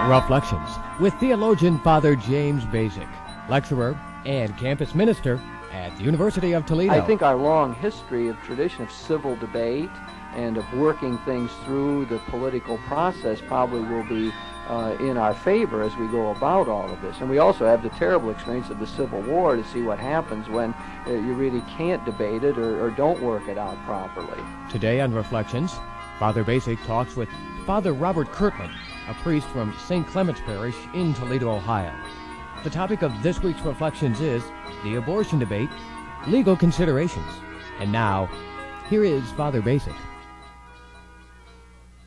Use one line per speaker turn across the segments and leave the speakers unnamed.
Reflections with theologian Father James Bacik, lecturer and campus minister at the University of Toledo.
I think our long history of tradition of civil debate and of working things through the political process probably will be in our favor as we go about all of this. And we also have the terrible experience of the Civil War to see what happens when you really can't debate it or don't work it out properly.
Today on Reflections, Father Bacik talks with Father Robert Kirchner, a priest from St. Clement's Parish in Toledo, Ohio. The topic of this week's Reflections is the abortion debate, legal considerations. And now, here is Father Bacik.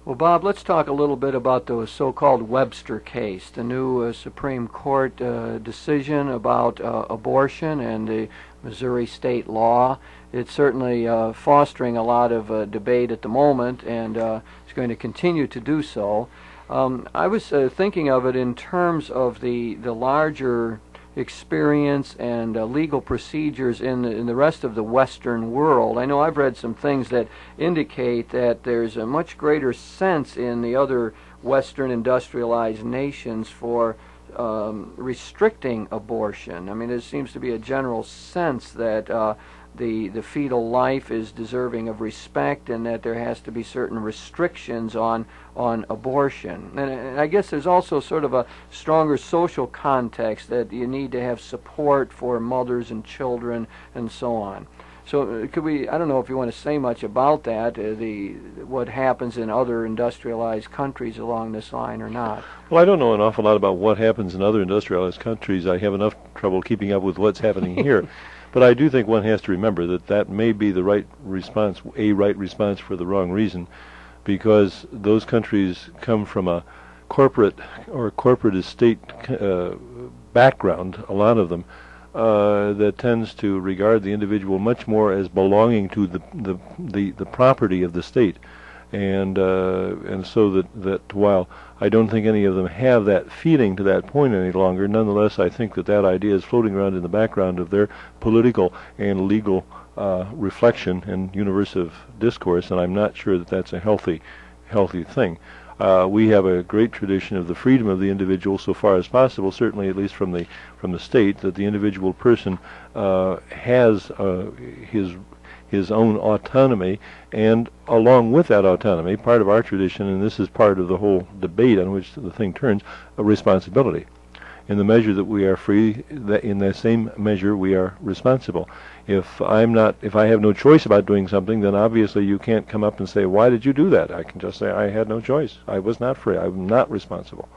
Well, Bob, let's talk a little bit about the so-called Webster case, the new Supreme Court decision about abortion and the Missouri state law. It's certainly fostering a lot of debate at the moment, and it's going to continue to do so. I was thinking of it in terms of the larger experience and legal procedures in the rest of the Western world. I know I've read some things that indicate that there's a much greater sense in the other Western industrialized nations for restricting abortion. I mean, there seems to be a general sense that the fetal life is deserving of respect and that there has to be certain restrictions on abortion. And I guess there's also sort of a stronger social context that you need to have support for mothers and children and so on. So could we, I don't know if you want to say much about that, what happens in other industrialized countries along this line or not.
Well, I don't know an awful lot about what happens in other industrialized countries. I have enough trouble keeping up with what's happening here. But I do think one has to remember that that may be the right response, a right response for the wrong reason, because those countries come from a corporate or corporate estate background, a lot of them, that tends to regard the individual much more as belonging to the property of the state, and so that while I don't think any of them have that feeling to that point any longer, nonetheless I think that idea is floating around in the background of their political and legal reflection and universe of discourse, and I'm not sure that that's a healthy thing. We have a great tradition of the freedom of the individual so far as possible, certainly at least from the state, that the individual person has his own autonomy, and along with that autonomy, part of our tradition, and this is part of the whole debate on which the thing turns, a responsibility. In the measure that we are free, in the same measure we are responsible. If I have no choice about doing something, then obviously you can't come up and say, why did you do that? I can just say, I had no choice. I was not free. I'm not responsible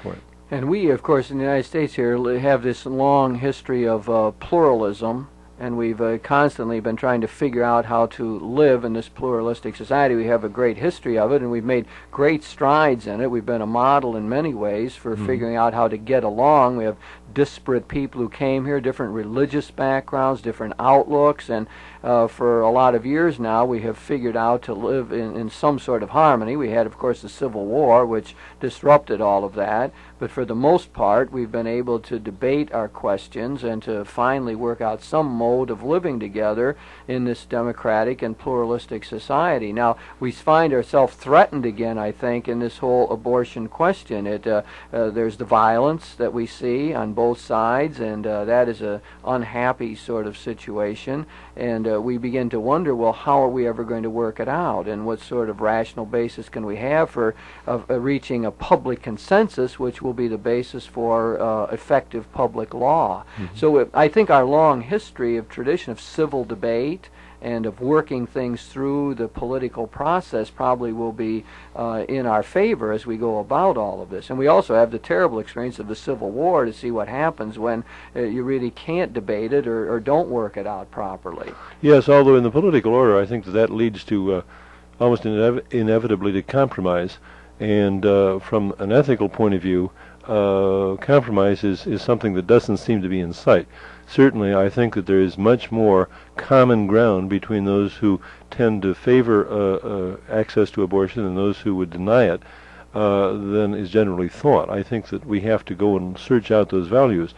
for it.
And we, of course, in the United States here have this long history of pluralism, and we've constantly been trying to figure out how to live in this pluralistic society. We have a great history of it, and we've made great strides in it. We've been a model in many ways for figuring out how to get along. We have disparate people who came here, different religious backgrounds, different outlooks, and for a lot of years now we have figured out to live in some sort of harmony. We had, of course, the Civil War, which disrupted all of that, but for the most part we've been able to debate our questions and to finally work out some mode of living together in this democratic and pluralistic society. Now, we find ourselves threatened again, I think, in this whole abortion question. There's the violence that we see on both sides, and that is an unhappy sort of situation, and we begin to wonder, well, how are we ever going to work it out, and what sort of rational basis can we have for reaching a public consensus, which will be the basis for effective public law. So I think our long history of tradition of civil debate and of working things through the political process probably will be in our favor as we go about all of this. And we also have the terrible experience of the Civil War to see what happens when you really can't debate it or don't work it out properly.
Yes, although in the political order I think that leads to almost inevitably to compromise, and from an ethical point of view, compromise is something that doesn't seem to be in sight. Certainly, I think that there is much more common ground between those who tend to favor access to abortion and those who would deny it than is generally thought. I think that we have to go and search out those values.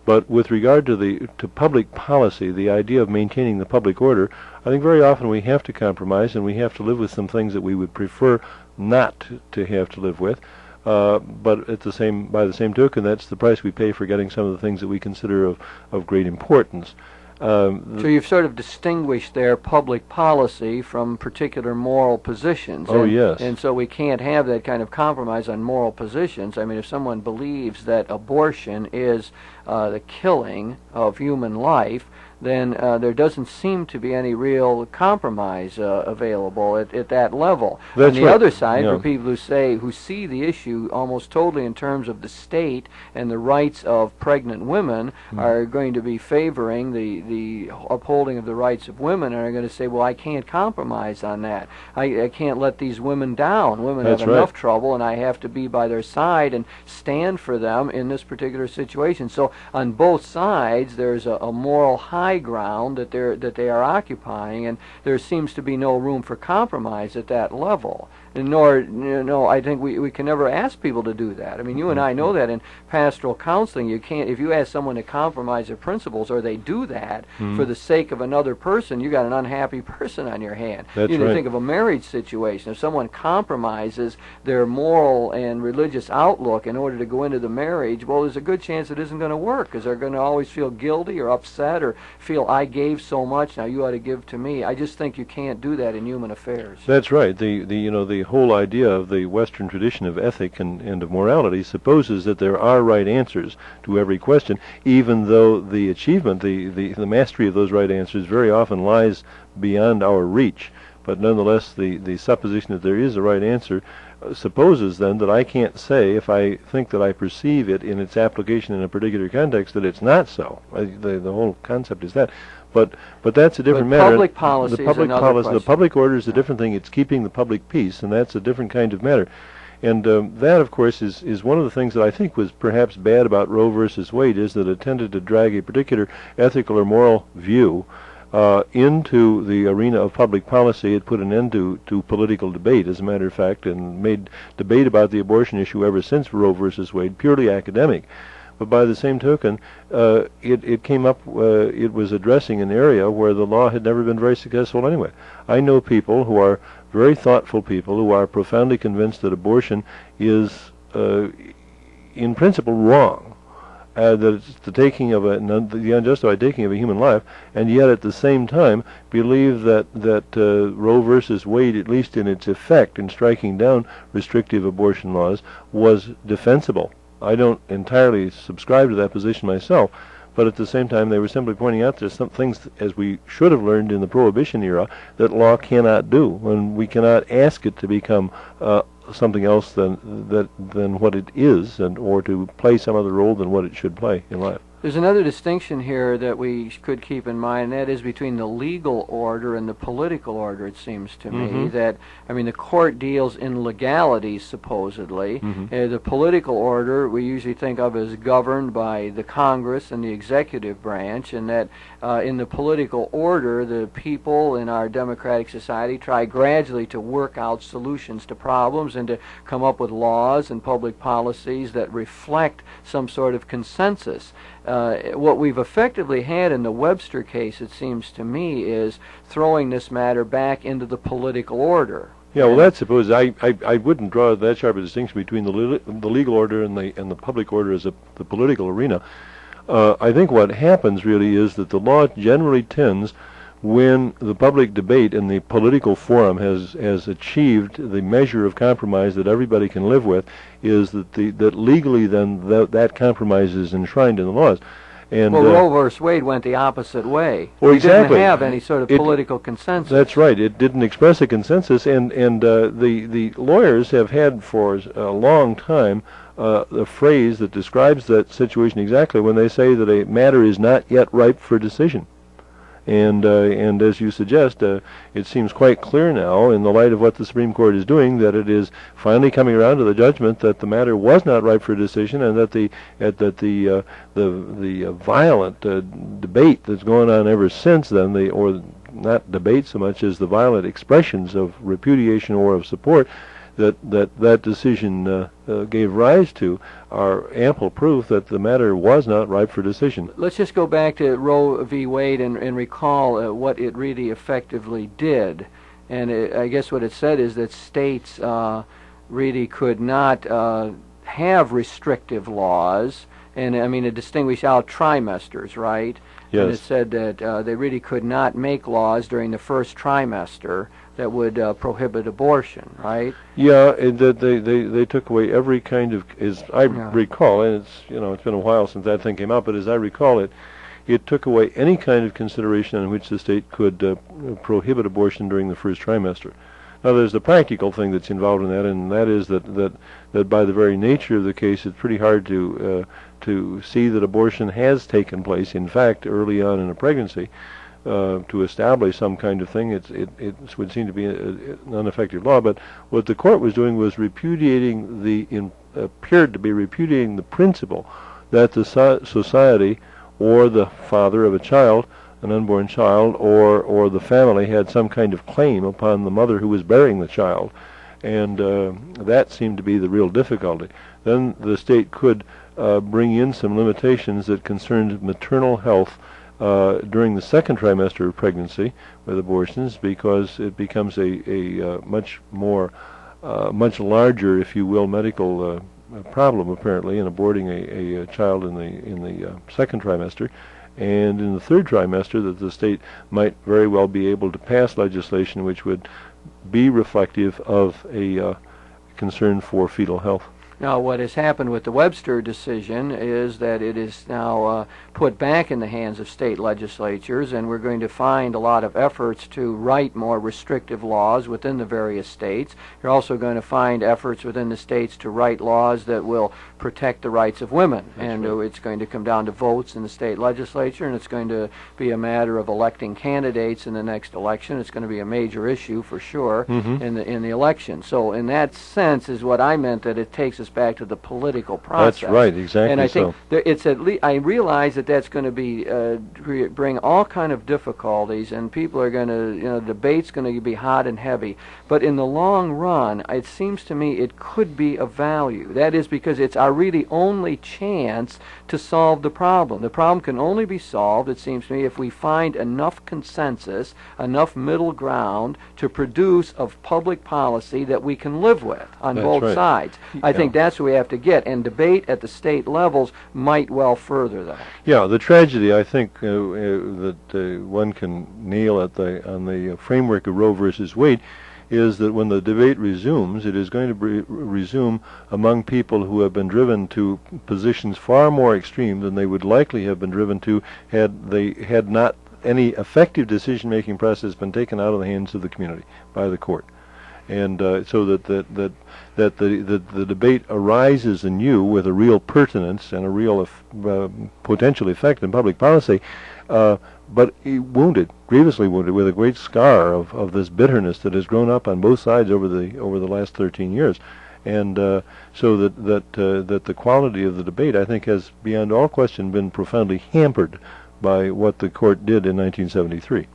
But with regard to public policy, the idea of maintaining the public order, I think very often we have to compromise and we have to live with some things that we would prefer not to have to live with. But by the same token, that's the price we pay for getting some of the things that we consider of great importance.
So you've sort of distinguished their public policy from particular moral positions.
Oh, yes.
And so we can't have that kind of compromise on moral positions. I mean, if someone believes that abortion is the killing of human life, then there doesn't seem to be any real compromise available at that level.
That's
on the
right.
other side,
Yeah.
for people who see the issue almost totally in terms of the state and the rights of pregnant women, are going to be favoring the upholding of the rights of women, and are going to say, well, I can't compromise on that. I can't let these women down. Women
That's
have enough
right.
trouble, and I have to be by their side and stand for them in this particular situation. So on both sides, there's a moral high ground that they are occupying, and there seems to be no room for compromise at that level. And nor, I think we can never ask people to do that. I mean, you and I know that in pastoral counseling, you can't, if you ask someone to compromise their principles, or they do that for the sake of another person, you got an unhappy person on your hand.
That's
you
right.
think of a marriage situation. If someone compromises their moral and religious outlook in order to go into the marriage, well, there's a good chance it isn't going to work, because they're going to always feel guilty or upset, or feel, I gave so much, now you ought to give to me. I just think you can't do that in human affairs.
That's right. The whole idea of the Western tradition of ethic and of morality supposes that there are right answers to every question, even though the achievement, the mastery of those right answers very often lies beyond our reach. But nonetheless, the supposition that there is a right answer supposes then that I can't say, if I think that I perceive it in its application in a particular context, that it's not so. The whole concept is that. But that's a different matter.
Public policy
The public
is another
policy, the
question.
public order is a different thing. It's keeping the public peace, and that's a different kind of matter. And that, of course, is one of the things that I think was perhaps bad about Roe versus Wade, is that it tended to drag a particular ethical or moral view into the arena of public policy. It put an end to political debate, as a matter of fact, and made debate about the abortion issue ever since Roe versus Wade purely academic. But by the same token, it came up, it was addressing an area where the law had never been very successful anyway. I know people who are very thoughtful people who are profoundly convinced that abortion is, in principle, wrong. That it's the taking of the unjustified taking of a human life, and yet at the same time believe that Roe versus Wade, at least in its effect in striking down restrictive abortion laws, was defensible. I don't entirely subscribe to that position myself, but at the same time they were simply pointing out there's some things, as we should have learned in the Prohibition era, that law cannot do, and we cannot ask it to become something else than what it is, or to play some other role than what it should play in life.
There's another distinction here that we could keep in mind, and that is between the legal order and the political order, it seems to me. That, I mean, the court deals in legalities, supposedly. The political order we usually think of as governed by the Congress and the executive branch, and that in the political order, the people in our democratic society try gradually to work out solutions to problems and to come up with laws and public policies that reflect some sort of consensus. What we've effectively had in the Webster case, it seems to me, is throwing this matter back into the political order.
Yeah, well, that's suppose I wouldn't draw that sharp a distinction between the legal order and the public order as the political arena. I think what happens really is that the law generally tends, when the public debate and the political forum has achieved the measure of compromise that everybody can live with, is that legally then that compromise is enshrined in the laws. And
well, Roe versus Wade went the opposite way.
Well,
We
exactly.
didn't have any sort of political consensus.
That's right. It didn't express a consensus, and the lawyers have had for a long time a phrase that describes that situation exactly when they say that a matter is not yet ripe for decision. And as you suggest, it seems quite clear now, in the light of what the Supreme Court is doing, that it is finally coming around to the judgment that the matter was not ripe for decision, and that the violent debate that's going on ever since then, or not debate so much as the violent expressions of repudiation or of support that decision gave rise to, are ample proof that the matter was not ripe for decision.
Let's just go back to Roe v. Wade and recall what it really effectively did. And I guess what it said is that states really could not have restrictive laws, and I mean it distinguished out trimesters, right?
Yes.
And it said that they really could not make laws during the first trimester that would prohibit abortion, right?
Yeah, and that they took away every kind of, as I recall, and it's been a while since that thing came out, but as I recall it, it took away any kind of consideration on which the state could prohibit abortion during the first trimester. Now, there's the practical thing that's involved in that, and that is that by the very nature of the case, it's pretty hard to see that abortion has taken place. In fact, early on in a pregnancy, to establish some kind of thing, it would seem to be an ineffective law. But what the court was doing was appeared to be repudiating the principle that the society or the father of a child, an unborn child, or the family had some kind of claim upon the mother who was bearing the child. And that seemed to be the real difficulty. Then the state could bring in some limitations that concerned maternal health during the second trimester of pregnancy with abortions, because it becomes a much larger, if you will, medical problem apparently in aborting a child in the second trimester. And in the third trimester, that the state might very well be able to pass legislation which would be reflective of a concern for fetal health.
Now, what has happened with the Webster decision is that it is now put back in the hands of state legislatures, and we're going to find a lot of efforts to write more restrictive laws within the various states. You're also going to find efforts within the states to write laws that will protect the rights of women. And it's going to come down to votes in the state legislature, and it's going to be a matter of electing candidates in the next election. It's going to be a major issue for sure in the election. So in that sense is what I meant, that it takes us back to the political process.
That's right, exactly.
And I think it's at least, I realize that that's going to be bring all kind of difficulties, and people are going to, debate's going to be hot and heavy. But in the long run, it seems to me it could be of value. That is because it's our really only chance to solve the problem. The problem can only be solved, it seems to me, if we find enough consensus, enough middle ground to produce a public policy that we can live with on both sides. I think that's what we have to get, and debate at the state levels might well further that.
Yeah, the tragedy, I think, that one can nail on the framework of Roe versus Wade is that when the debate resumes, it is going to resume among people who have been driven to positions far more extreme than they would likely have been driven to had not any effective decision-making process been taken out of the hands of the community by the court. And so that the debate arises anew with a real pertinence and a real potential effect in public policy, but wounded, grievously wounded, with a great scar of this bitterness that has grown up on both sides over the last 13 years. And so that the quality of the debate, I think, has beyond all question been profoundly hampered by what the court did in 1973.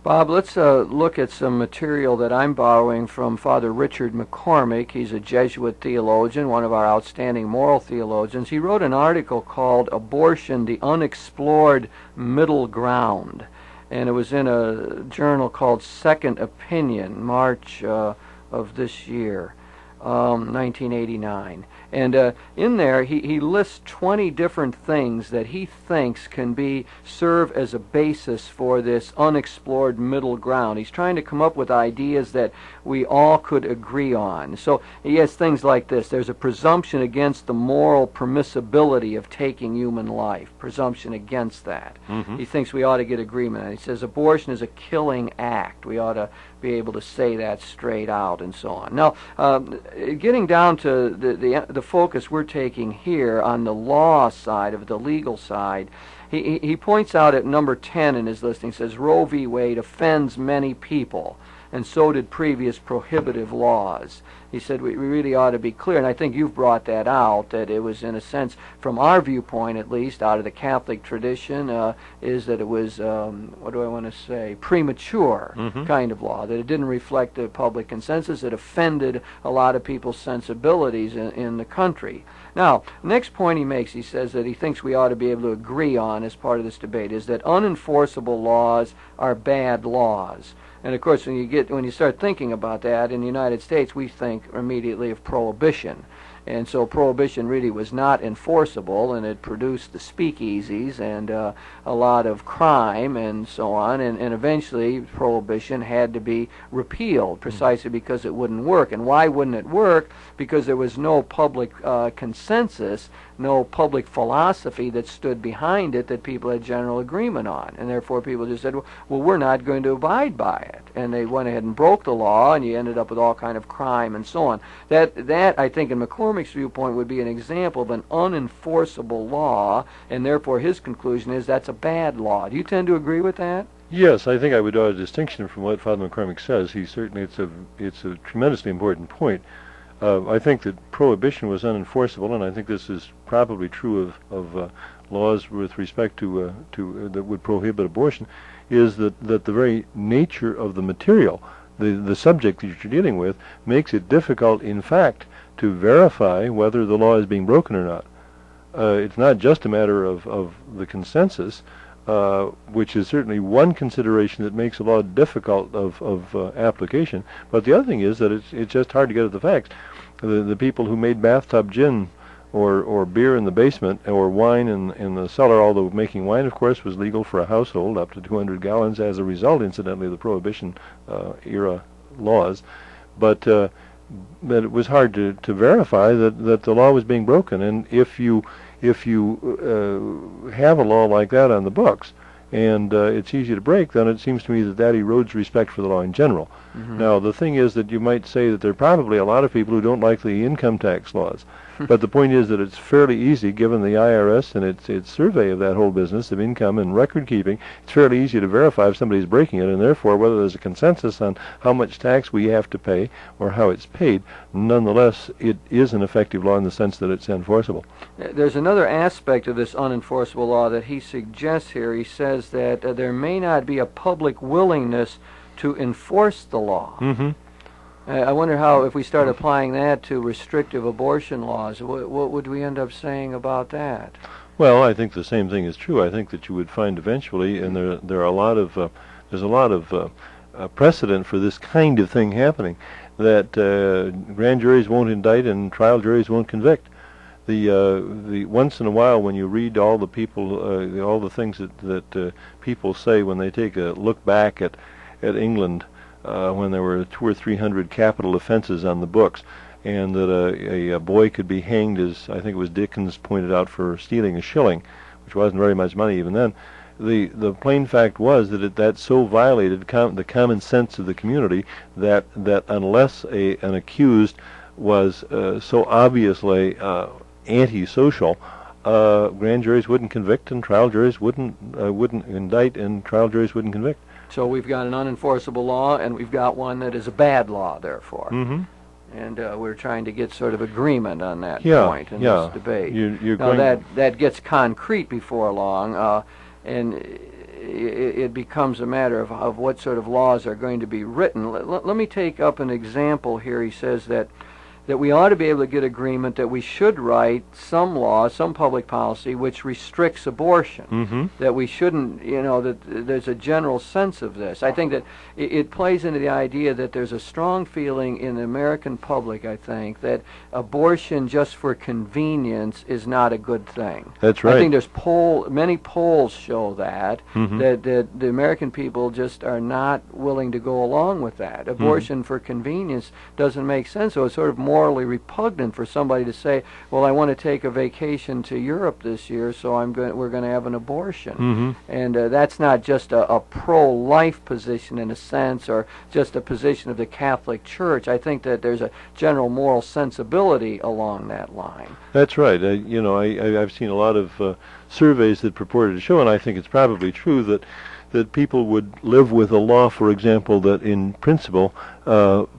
Bob, let's look at some material that I'm borrowing from Father Richard McCormick. He's a Jesuit theologian, one of our outstanding moral theologians. He wrote an article called Abortion, the Unexplored Middle Ground, and it was in a journal called Second Opinion, March of this year, 1989. And in there, he lists 20 different things that he thinks can serve as a basis for this unexplored middle ground. He's trying to come up with ideas that we all could agree on. So he has things like this. There's a presumption against the moral permissibility of taking human life. Presumption against that. He thinks we ought to get agreement. And he says abortion is a killing act. We ought to be able to say that straight out and so on. Now, getting down to the focus we're taking here on the law side of the legal side, he points out at number 10 in his listing, says Roe v. Wade offends many people, and so did previous prohibitive laws. He said we really ought to be clear, and I think you've brought that out, that it was, in a sense, from our viewpoint at least, out of the Catholic tradition, is that it was, premature kind of law, that it didn't reflect the public consensus. It offended a lot of people's sensibilities in the country. Now, next point he makes, he says that he thinks we ought to be able to agree on as part of this debate, is that unenforceable laws are bad laws. And of course, when you start thinking about that in the United States, we think immediately of prohibition. And so prohibition really was not enforceable, and it produced the speakeasies and a lot of crime and so on. And eventually prohibition had to be repealed precisely because it wouldn't work. And why wouldn't it work? Because there was no public consensus, no public philosophy that stood behind it that people had general agreement on. And therefore people just said, well, we're not going to abide by it. And they went ahead and broke the law, and you ended up with all kind of crime and so on. That I think, in McCormick's viewpoint, would be an example of an unenforceable law, and therefore his conclusion is that's a bad law. Do you tend to agree with that?
Yes, I think I would draw a distinction from what Father McCormick says. It's a tremendously important point. I think that prohibition was unenforceable, and I think this is probably true of laws with respect to that would prohibit abortion, is that the very nature of the material, the subject that you're dealing with, makes it difficult, in fact, to verify whether the law is being broken or not. It's not just a matter of the consensus, which is certainly one consideration that makes a law difficult of application, but the other thing is that it's just hard to get at the facts. The people who made bathtub gin or beer in the basement or wine in the cellar, although making wine, of course, was legal for a household up to 200 gallons as a result, incidentally, of the Prohibition era laws, but it was hard to verify that the law was being broken. And if you have a law like that on the books, and it's easy to break, then it seems to me that erodes respect for the law in general. Mm-hmm. Now, the thing is that you might say that there are probably a lot of people who don't like the income tax laws. But the point is that it's fairly easy, given the IRS and its survey of that whole business of income and record keeping, it's fairly easy to verify if somebody's breaking it, and therefore whether there's a consensus on how much tax we have to pay or how it's paid, nonetheless it is an effective law in the sense that it's enforceable.
There's another aspect of this unenforceable law that he suggests here. He says that there may not be a public willingness to enforce the law.
Mm-hmm.
I wonder how, if we start applying that to restrictive abortion laws, what would we end up saying about that?
Well, I think the same thing is true. I think that you would find eventually, and there are a lot of there's a lot of precedent for this kind of thing happening, that grand juries won't indict and trial juries won't convict. The once in a while, when you read all the people, all the things that people say when they take a look back at England. When there were 200 or 300 capital offenses on the books, and that a boy could be hanged, as I think it was Dickens pointed out, for stealing a shilling, which wasn't very much money even then. The plain fact was that that so violated the common sense of the community that unless an accused was so obviously antisocial, grand juries wouldn't convict and trial juries wouldn't indict and trial juries wouldn't convict.
So we've got an unenforceable law, and we've got one that is a bad law, therefore.
Mm-hmm.
And we're trying to get sort of agreement on that point in this debate. Now that gets concrete before long, and it becomes a matter of what sort of laws are going to be written. Let me take up an example here. He says that we ought to be able to get agreement that we should write some law, some public policy, which restricts abortion.
Mm-hmm.
That we shouldn't, that there's a general sense of this. I think that it plays into the idea that there's a strong feeling in the American public, I think, that abortion just for convenience is not a good thing.
That's right.
I think there's many polls show that,
mm-hmm.
that the American people just are not willing to go along with that. Abortion for convenience doesn't make sense, so it's sort of morally repugnant for somebody to say, well, I want to take a vacation to Europe this year, so we're going to have an abortion.
Mm-hmm.
And that's not just a pro-life position in a sense, or just a position of the Catholic Church. I think that there's a general moral sensibility along that line.
That's right. I've seen a lot of surveys that purported to show, and I think it's probably true, that people would live with a law, for example, that in principle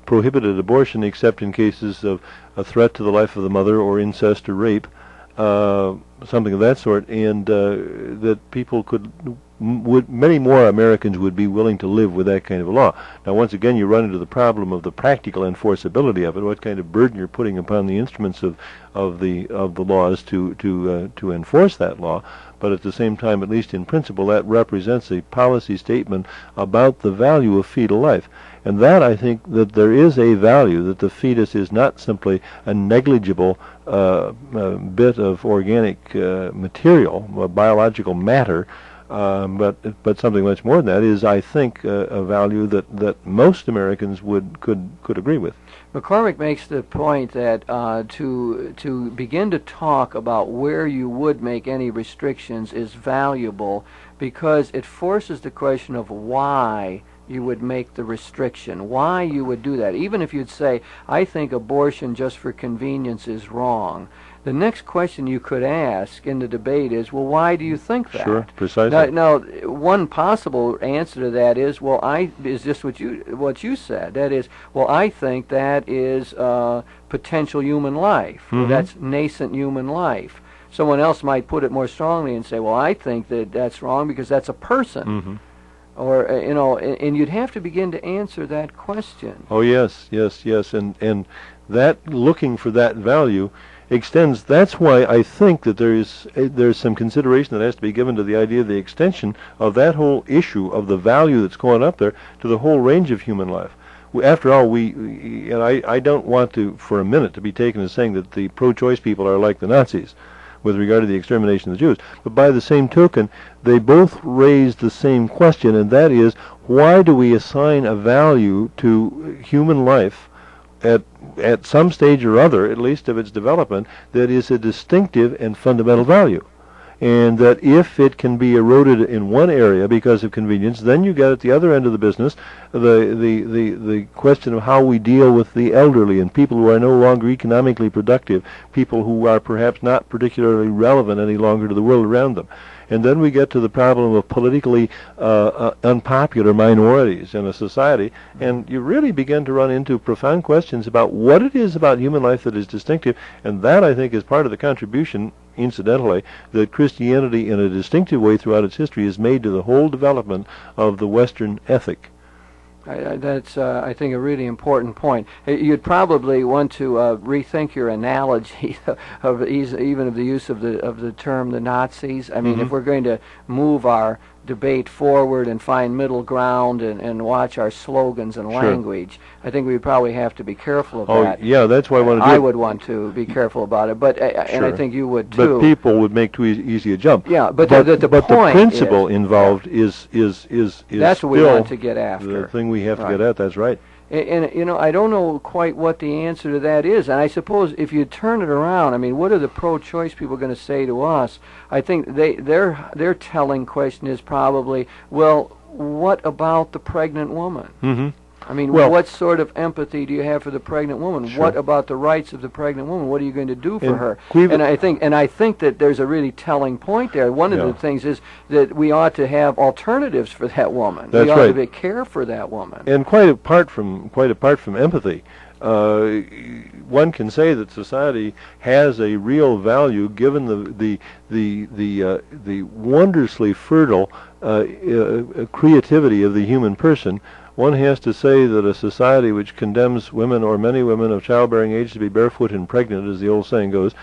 prohibited abortion except in cases of a threat to the life of the mother or incest or rape, something of that sort, and that people could many more Americans would be willing to live with that kind of a law. Now, once again, you run into the problem of the practical enforceability of it, what kind of burden you're putting upon the instruments of the laws to enforce that law. But at the same time, at least in principle, that represents a policy statement about the value of fetal life. And that, I think, that there is a value, that the fetus is not simply a negligible bit of organic material, biological matter, but something much more than that is, I think, a value that most Americans could agree with.
McCormick makes the point that to begin to talk about where you would make any restrictions is valuable because it forces the question of why you would make the restriction, why you would do that. Even if you'd say, I think abortion just for convenience is wrong, the next question you could ask in the debate is, well, why do you think that?
Sure, precisely.
Now, one possible answer to that is, well, is just what you said. That is, well, I think that is potential human life.
Mm-hmm.
That's nascent human life. Someone else might put it more strongly and say, well, I think that that's wrong because that's a person.
Mm-hmm.
Or, and you'd have to begin to answer that question.
Oh, yes, and that, looking for that value extends. That's why I think that there's some consideration that has to be given to the idea of the extension of that whole issue of the value that's going up there to the whole range of human life. After all, and I don't want to, for a minute, to be taken as saying that the pro-choice people are like the Nazis with regard to the extermination of the Jews. But by the same token, they both raise the same question, and that is, why do we assign a value to human life at some stage or other, at least of its development, that is a distinctive and fundamental value? And that if it can be eroded in one area because of convenience, then you get at the other end of the business the question of how we deal with the elderly and people who are no longer economically productive, people who are perhaps not particularly relevant any longer to the world around them. And then we get to the problem of politically unpopular minorities in a society, and you really begin to run into profound questions about what it is about human life that is distinctive, and that, I think, is part of the contribution, incidentally, that Christianity in a distinctive way throughout its history has made to the whole development of the Western ethic.
That's, I think, a really important point. You'd probably want to rethink your analogy of even of the use of the term the Nazis. I mean, if we're going to move our debate forward and find middle ground and watch our slogans and language, I think we probably have to be careful of that.
Oh, yeah, that's why
I would want to be careful about it, but and I think you would too.
But people would make too easy a jump.
Yeah, but the point
principle involved is
that's what we want to get after.
The thing we have to get at. That's right.
And I don't know quite what the answer to that is. And I suppose if you turn it around, I mean, what are the pro-choice people going to say to us? I think their telling question is probably, well, what about the pregnant woman? Mm-hmm. I mean, what sort of empathy do you have for the pregnant woman? Sure. What about the rights of the pregnant woman? What are you going to do for her? And I think that there's a really telling point there. One of the things is that we ought to have alternatives for that woman.
That's
we ought
right.
to care for that woman.
And quite apart from empathy, one can say that society has a real value given the wondrously fertile creativity of the human person. One has to say that a society which condemns women, or many women of childbearing age, to be barefoot and pregnant, as the old saying goes,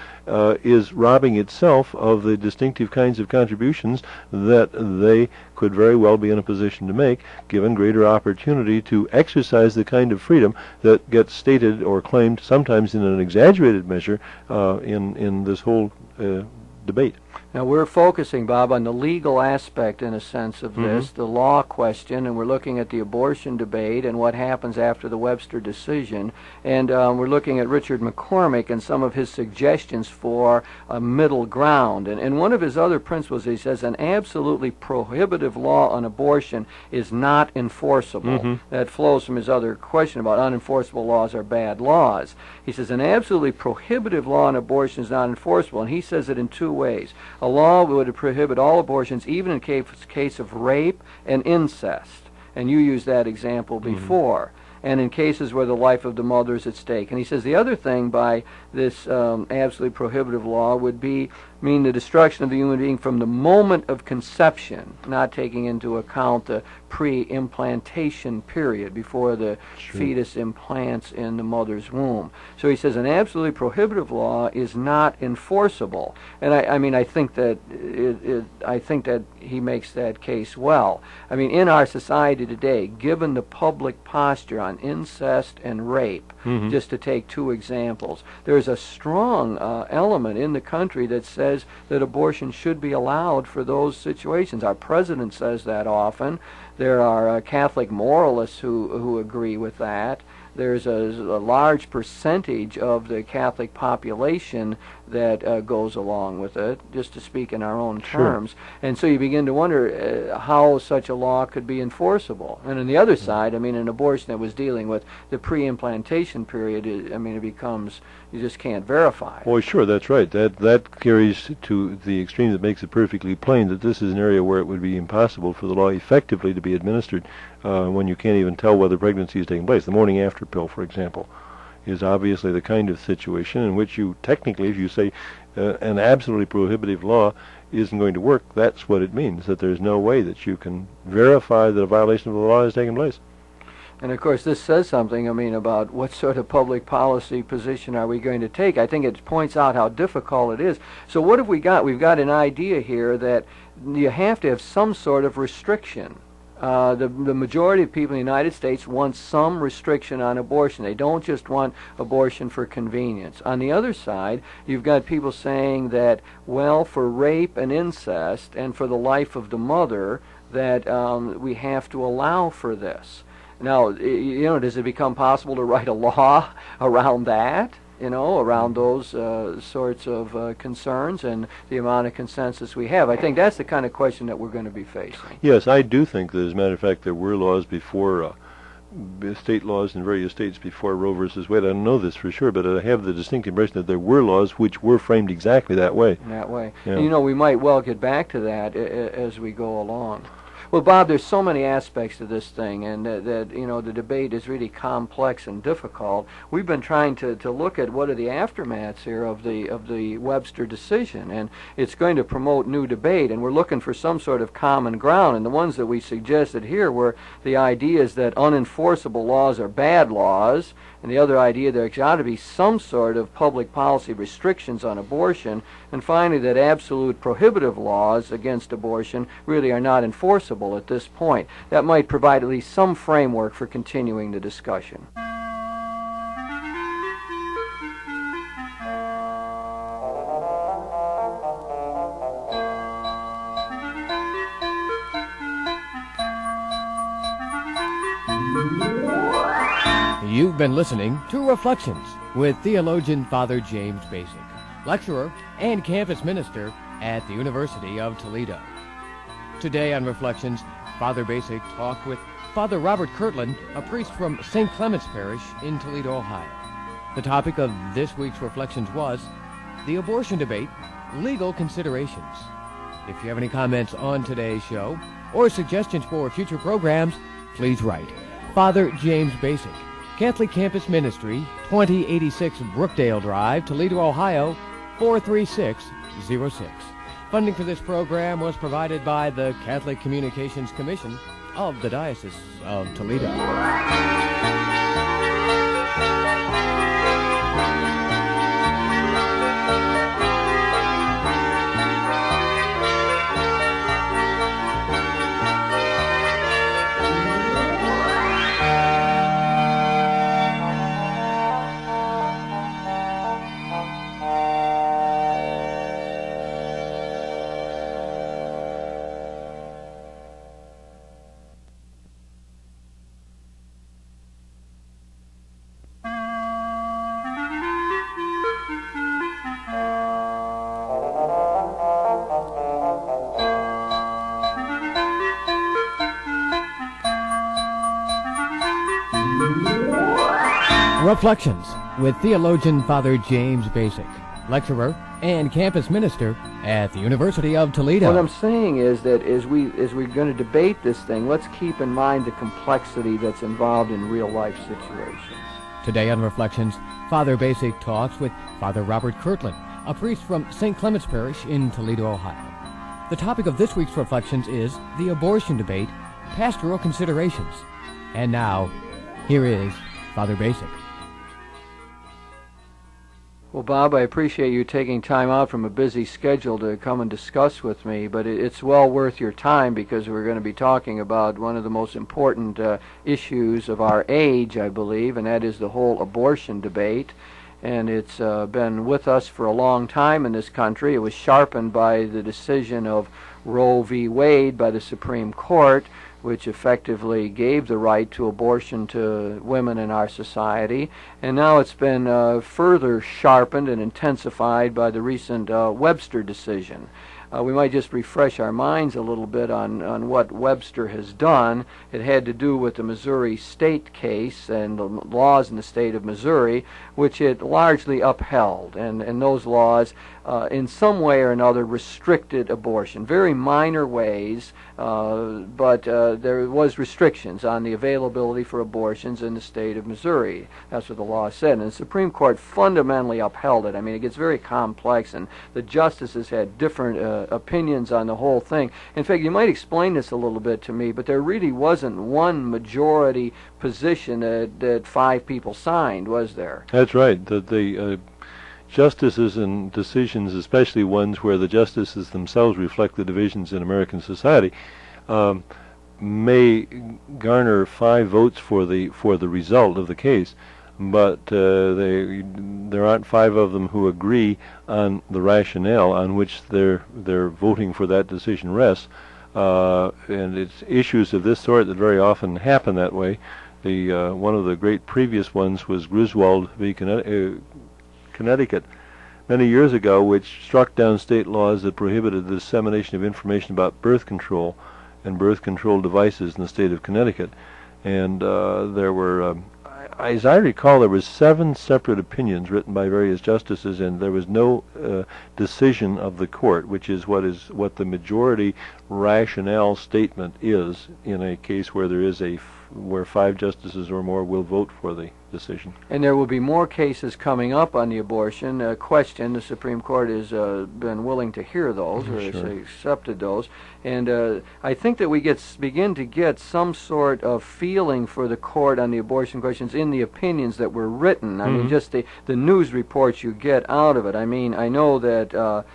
is robbing itself of the distinctive kinds of contributions that they could very well be in a position to make, given greater opportunity to exercise the kind of freedom that gets stated or claimed, sometimes in an exaggerated measure, in this whole debate.
Now, we're focusing, Bob, on the legal aspect, in a sense, of this, the law question, and we're looking at the abortion debate and what happens after the Webster decision, and we're looking at Richard McCormick and some of his suggestions for a middle ground. And one of his other principles, he says, an absolutely prohibitive law on abortion is not enforceable. That flows from his other question about unenforceable laws are bad laws. He says an absolutely prohibitive law on abortion is not enforceable, and he says it in two ways. A law would prohibit all abortions, even in case of rape and incest. And you used that example before. and in cases where the life of the mother is at stake. And he says the other thing by this absolutely prohibitive law would mean the destruction of the human being from the moment of conception, not taking into account the pre-implantation period before the fetus implants in the mother's womb. So he says an absolutely prohibitive law is not enforceable, and I think that he makes that case well. I mean, in our society today, given the public posture on incest and rape, just to take two examples, there's a strong element in the country that says that abortion should be allowed for those situations. Our president says that often. There are Catholic moralists who agree with that. There's a large percentage of the Catholic population that goes along with it, just to speak in our own terms. And so you begin to wonder how such a law could be enforceable. And on the other side, I mean, an abortion that was dealing with the pre-implantation period, it becomes, you just can't verify.
Well, sure, that's right. That carries to the extreme that makes it perfectly plain that this is an area where it would be impossible for the law effectively to be administered when you can't even tell whether pregnancy is taking place. The morning after pill, for example, is obviously the kind of situation in which you technically, if you say an absolutely prohibitive law isn't going to work, that's what it means, that there's no way that you can verify that a violation of the law has taken place.
And of course this says something, about what sort of public policy position are we going to take. I think it points out how difficult it is. So what have we got? We've got an idea here that you have to have some sort of restriction. The majority of people in the United States want some restriction on abortion. They don't just want abortion for convenience. On the other side, you've got people saying that, well, for rape and incest and for the life of the mother, that we have to allow for this. Now, does it become possible to write a law around that? Around those sorts of concerns and the amount of consensus we have. I think that's the kind of question that we're going to be facing.
Yes, I do think that, as a matter of fact, there were laws before, state laws in various states before Roe versus Wade. I don't know this for sure, but I have the distinct impression that there were laws which were framed exactly that way.
Yeah.
And,
we might well get back to that as we go along. Well, Bob, there's so many aspects to this thing, and that the debate is really complex and difficult. We've been trying to look at what are the aftermaths here of the Webster decision, and it's going to promote new debate, and we're looking for some sort of common ground. And the ones that we suggested here were the ideas that unenforceable laws are bad laws, and the other idea there's got to be some sort of public policy restrictions on abortion, and finally that absolute prohibitive laws against abortion really are not enforceable at this point. That might provide at least some framework for continuing the discussion.
You've been listening to Reflections with theologian Father James Bacik, lecturer and campus minister at the University of Toledo. Today on Reflections, Father Bacik talked with Father Robert Kirtland, a priest from St. Clement's Parish in Toledo, Ohio. The topic of this week's Reflections was the abortion debate, legal considerations. If you have any comments on today's show or suggestions for future programs, please write Father James Bacik, Catholic Campus Ministry, 2086 Brookdale Drive, Toledo, Ohio, 43606. Funding for this program was provided by the Catholic Communications Commission of the Diocese of Toledo. Reflections with theologian Father James Bacik, lecturer and campus minister at the University of Toledo.
What I'm saying is that as we're going to debate this thing, let's keep in mind the complexity that's involved in real-life situations.
Today on Reflections, Father Bacik talks with Father Robert Kirchner, a priest from St. Clement's Parish in Toledo, Ohio. The topic of this week's Reflections is the abortion debate, pastoral considerations. And now, here is Father Bacik.
Well, Bob, I appreciate you taking time out from a busy schedule to come and discuss with me, but it's well worth your time because we're going to be talking about one of the most important issues of our age, I believe, and that is the whole abortion debate. And it's been with us for a long time in this country. It was sharpened by the decision of Roe v. Wade by the Supreme Court, which effectively gave the right to abortion to women in our society. And now it's been further sharpened and intensified by the recent Webster decision. We might just refresh our minds a little bit on what Webster has done. It had to do with the Missouri state case and the laws in the state of Missouri, which it largely upheld. And those laws, in some way or another, restricted abortion. Very minor ways, but there was restrictions on the availability for abortions in the state of Missouri. That's what the law said. And the Supreme Court fundamentally upheld it. I mean, it gets very complex, and the justices had different opinions on the whole thing. In fact, you might explain this a little bit to me, but there really wasn't one majority position that 5 people signed, was there?
That's right. The justices and decisions, especially ones where the justices themselves reflect the divisions in American society, may garner 5 votes for the result of the case, but there aren't 5 of them who agree on the rationale on which their voting for that decision rests. And it's issues of this sort that very often happen that way. One of the great previous ones was Griswold v. Connecticut many years ago, which struck down state laws that prohibited the dissemination of information about birth control and birth control devices in the state of Connecticut. And there were, as I recall, there were 7 separate opinions written by various justices, and there was no decision of the court, which is what the majority rationale statement is in a case where there is where 5 justices or more will vote for the decision.
And there will be more cases coming up on the abortion question. The Supreme Court has been willing to hear those, or has accepted those. And I think that we begin to get some sort of feeling for the court on the abortion questions in the opinions that were written. I mean, just the news reports you get out of it. I mean, I know that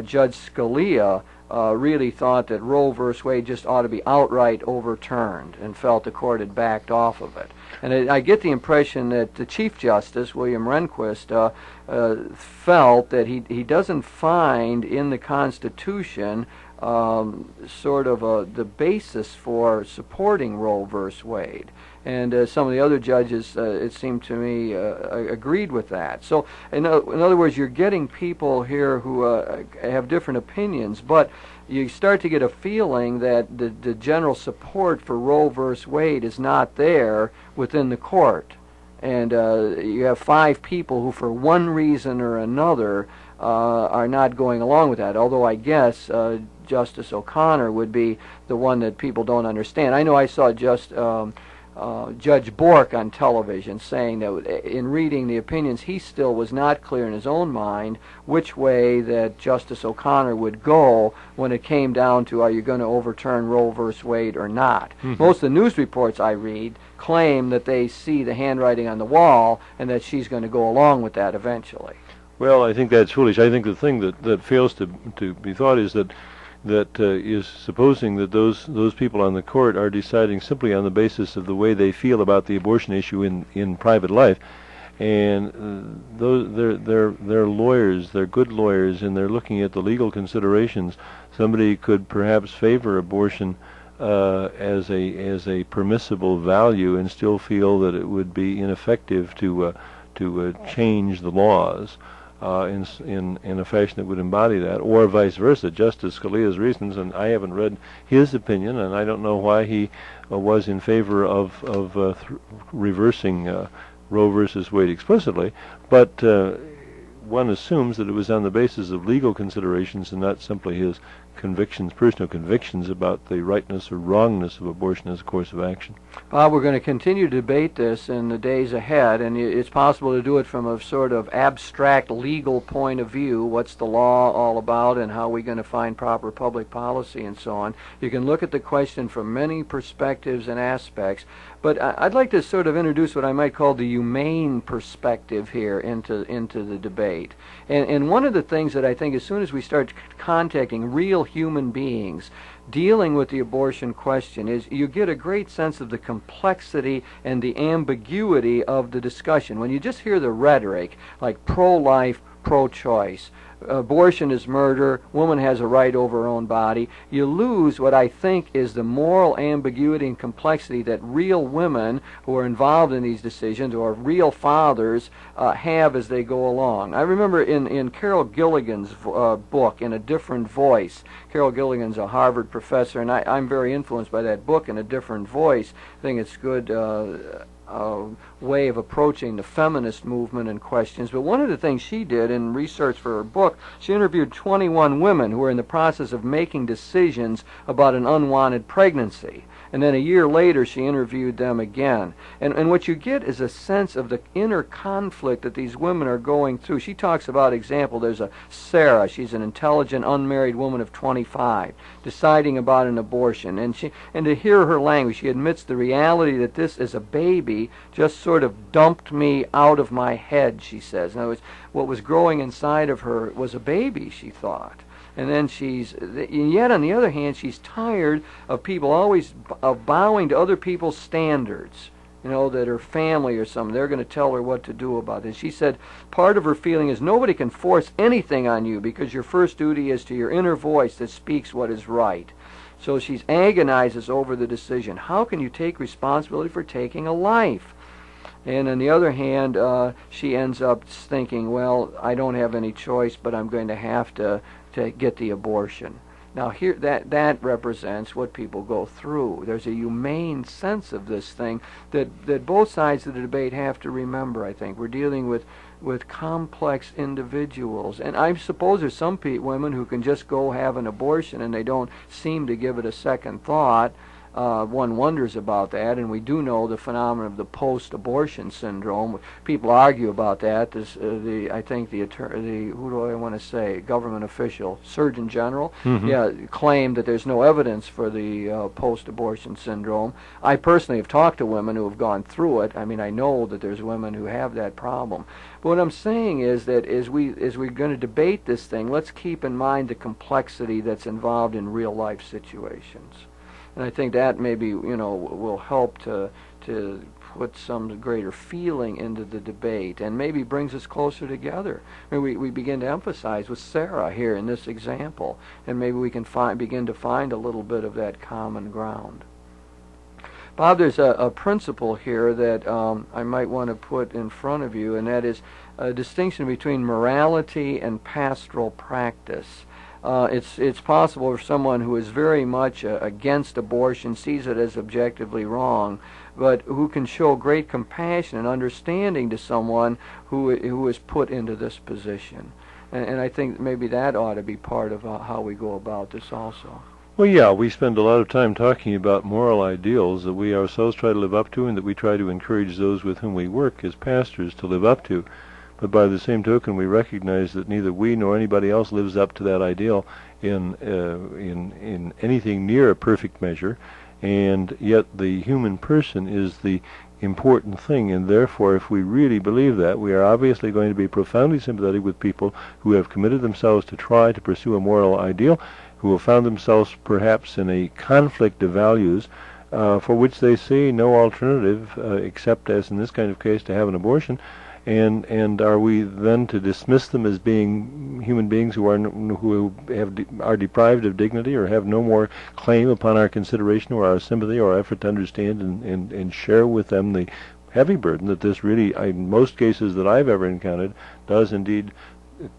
Judge Scalia really thought that Roe v. Wade just ought to be outright overturned and felt the court had backed off of it. And I get the impression that the Chief Justice, William Rehnquist, felt that he doesn't find in the Constitution sort of the basis for supporting Roe v. Wade. And some of the other judges, it seemed to me, agreed with that. So, in other words, you're getting people here who have different opinions, but you start to get a feeling that the general support for Roe v. Wade is not there within the court. And you have 5 people who, for one reason or another, are not going along with that, although I guess Justice O'Connor would be the one that people don't understand. I know I saw Judge Bork on television saying that in reading the opinions, he still was not clear in his own mind which way that Justice O'Connor would go when it came down to, are you going to overturn Roe v. Wade or not? Most of the news reports I read claim that they see the handwriting on the wall and that she's going to go along with that eventually.
Well, I think that's foolish. I think the thing that fails to be thought is that is supposing that those people on the court are deciding simply on the basis of the way they feel about the abortion issue in private life, and they're lawyers, they're good lawyers, and they're looking at the legal considerations. Somebody could perhaps favor abortion as a permissible value and still feel that it would be ineffective to change the laws in a fashion that would embody that, or vice versa. Justice Scalia's reasons, and I haven't read his opinion, and I don't know why he was in favor of reversing Roe versus Wade explicitly, but one assumes that it was on the basis of legal considerations and not simply his convictions, personal convictions about the rightness or wrongness of abortion as a course of action.
Bob, we're going to continue to debate this in the days ahead, and it's possible to do it from a sort of abstract legal point of view. What's the law all about, and how are we going to find proper public policy, and so on. You can look at the question from many perspectives and aspects, but I'd like to sort of introduce what I might call the humane perspective here into the debate. And one of the things that I think as soon as we start contacting real human beings dealing with the abortion question is you get a great sense of the complexity and the ambiguity of the discussion. When you just hear the rhetoric, like pro-life, pro-choice, abortion is murder, woman has a right over her own body, you lose what I think is the moral ambiguity and complexity that real women who are involved in these decisions, or real fathers, have as they go along. I remember in Carol Gilligan's book, In a Different Voice. Carol Gilligan's a Harvard professor, and I'm very influenced by that book, In a Different Voice. I think it's good way of approaching the feminist movement and questions. But one of the things she did in research for her book, she interviewed 21 women who were in the process of making decisions about an unwanted pregnancy. And then a year later, she interviewed them again. And what you get is a sense of the inner conflict that these women are going through. She talks about, example, there's a Sarah. She's an intelligent, unmarried woman of 25, deciding about an abortion. And to hear her language, she admits the reality that this, as a baby, just sort of dumped me out of my head, she says. In other words, what was growing inside of her was a baby, she thought. And then and yet on the other hand, she's tired of people always bowing to other people's standards, that her family or something, they're going to tell her what to do about it. She said part of her feeling is nobody can force anything on you because your first duty is to your inner voice that speaks what is right. So she agonizes over the decision. How can you take responsibility for taking a life? And on the other hand, she ends up thinking, well, I don't have any choice, but I'm going to have to get the abortion. Now here, that represents what people go through. There's a humane sense of this thing that both sides of the debate have to remember, I think. We're dealing with complex individuals. And I suppose there's some women who can just go have an abortion and they don't seem to give it a second thought. One wonders about that, and we do know the phenomenon of the post-abortion syndrome. People argue about that. I think the who do I want to say, government official, Surgeon General, claimed that there's no evidence for the post-abortion syndrome. I personally have talked to women who have gone through it. I mean, I know that there's women who have that problem. But what I'm saying is that as we're going to debate this thing, let's keep in mind the complexity that's involved in real-life situations. And I think that maybe, will help to put some greater feeling into the debate and maybe brings us closer together. I mean, we begin to emphasize with Sarah here in this example, and maybe we can begin to find a little bit of that common ground. Bob, there's a principle here that I might want to put in front of you, and that is a distinction between morality and pastoral practice. It's possible for someone who is very much against abortion, sees it as objectively wrong, but who can show great compassion and understanding to someone who is put into this position. And I think maybe that ought to be part of how we go about this also.
Well, yeah, we spend a lot of time talking about moral ideals that we ourselves try to live up to and that we try to encourage those with whom we work as pastors to live up to. But by the same token, we recognize that neither we nor anybody else lives up to that ideal in anything near a perfect measure, and yet the human person is the important thing, and therefore if we really believe that, we are obviously going to be profoundly sympathetic with people who have committed themselves to try to pursue a moral ideal, who have found themselves perhaps in a conflict of values for which they see no alternative except, as in this kind of case, to have an abortion. And are we then to dismiss them as being human beings who are deprived of dignity or have no more claim upon our consideration or our sympathy or effort to understand and share with them the heavy burden that this really, in most cases that I've ever encountered, does indeed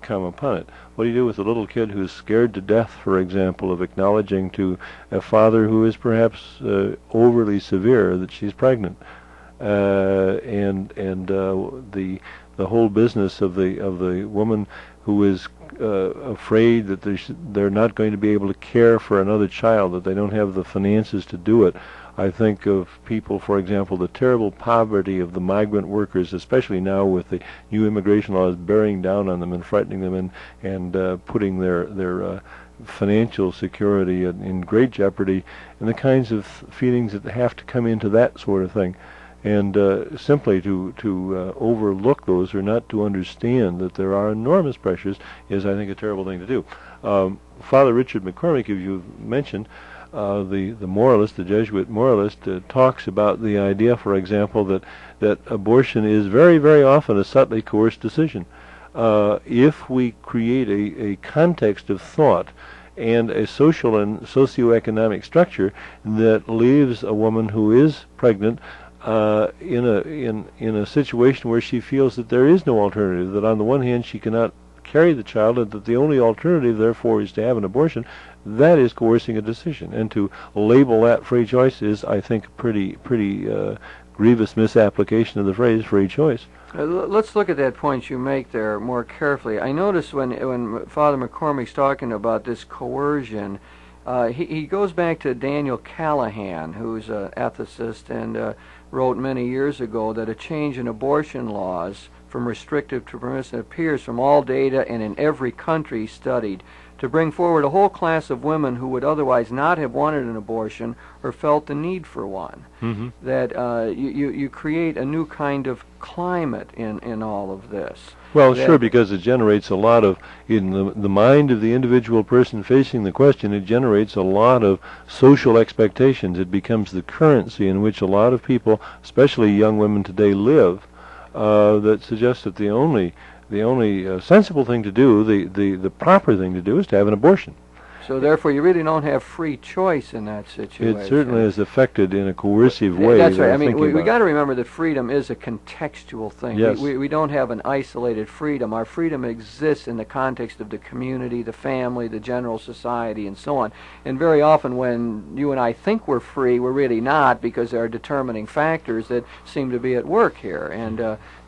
come upon it? What do you do with a little kid who's scared to death, for example, of acknowledging to a father who is perhaps overly severe that she's pregnant? The whole business of the woman who is afraid that they're not going to be able to care for another child, that they don't have the finances to do it. I think of people, for example, the terrible poverty of the migrant workers, especially now with the new immigration laws bearing down on them and frightening them and putting their financial security in great jeopardy, and the kinds of feelings that have to come into that sort of thing. And simply to overlook those or not to understand that there are enormous pressures is, I think, a terrible thing to do. Father Richard McCormick, as you've mentioned, the moralist, the Jesuit moralist, talks about the idea, for example, that abortion is very, very often a subtly coerced decision. If we create a context of thought and a social and socioeconomic structure that leaves a woman who is pregnant in a situation where she feels that there is no alternative, that on the one hand she cannot carry the child, and that the only alternative therefore is to have an abortion, that is coercing a decision. And to label that free choice is, I think, a pretty grievous misapplication of the phrase free choice.
Let's look at that point you make there more carefully. I notice when Father McCormick's talking about this coercion, he goes back to Daniel Callahan, who's an ethicist and wrote many years ago that a change in abortion laws from restrictive to permissive appears from all data and in every country studied to bring forward a whole class of women who would otherwise not have wanted an abortion or felt the need for one. Mm-hmm. That you create a new kind of climate in all of this.
Well, sure, because it generates a lot of, in the mind of the individual person facing the question, it generates a lot of social expectations. It becomes the currency in which a lot of people, especially young women today, live, that suggests that the only sensible thing to do, the proper thing to do, is to have an abortion.
So therefore, you really don't have free choice in that situation.
It certainly is affected in a coercive way.
That's right. I mean, we got to remember that freedom is a contextual thing.
Yes.
We don't have an isolated freedom. Our freedom exists in the context of the community, the family, the general society, and so on. And very often when you and I think we're free, we're really not, because there are determining factors that seem to be at work here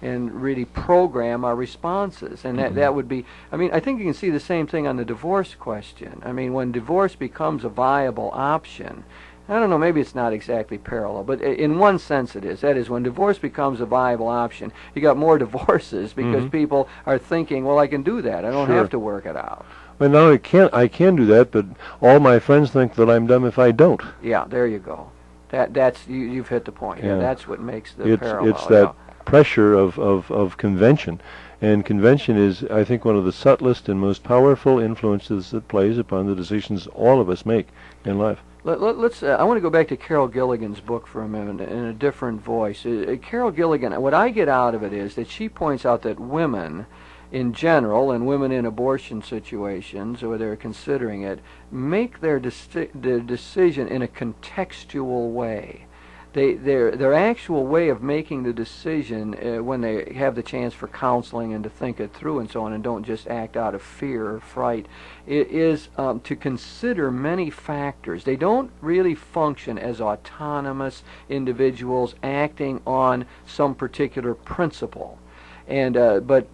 and really program our responses. And that would be, I mean, I think you can see the same thing on the divorce question. I mean, when divorce becomes a viable option, I don't know, maybe it's not exactly parallel, but in one sense it is. That is, when divorce becomes a viable option, you got more divorces because people are thinking, well, I can do that. I don't have to work it out.
Well, no, I can do that, but all my friends think that I'm dumb if I don't.
Yeah, there you go. That's you've hit the point. Yeah, that's what makes the parallel.
It's that pressure of convention. And convention is, I think, one of the subtlest and most powerful influences that plays upon the decisions all of us make in life.
Let's. I want to go back to Carol Gilligan's book for a minute in a different voice. Carol Gilligan, what I get out of it is that she points out that women in general, and women in abortion situations, or they're considering it, make their decision in a contextual way. Their actual way of making the decision when they have the chance for counseling and to think it through and so on, and don't just act out of fear or fright, is to consider many factors. They don't really function as autonomous individuals acting on some particular principle. But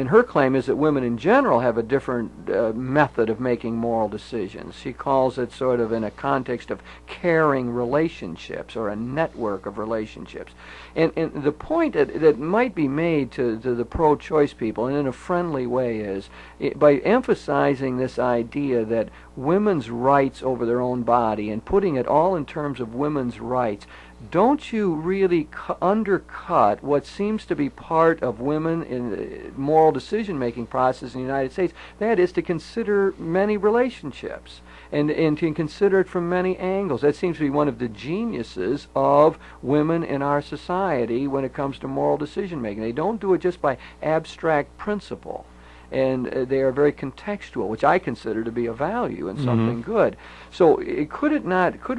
her claim is that women in general have a different method of making moral decisions. She calls it sort of in a context of caring relationships or a network of relationships. And the point that might be made to the pro-choice people, and in a friendly way, is by emphasizing this idea that women's rights over their own body and putting it all in terms of women's rights, don't you really undercut what seems to be part of women in the moral decision-making process in the United States? That is to consider many relationships and to consider it from many angles. That seems to be one of the geniuses of women in our society when it comes to moral decision-making. They don't do it just by abstract principle, and they are very contextual, which I consider to be a value and something good. So could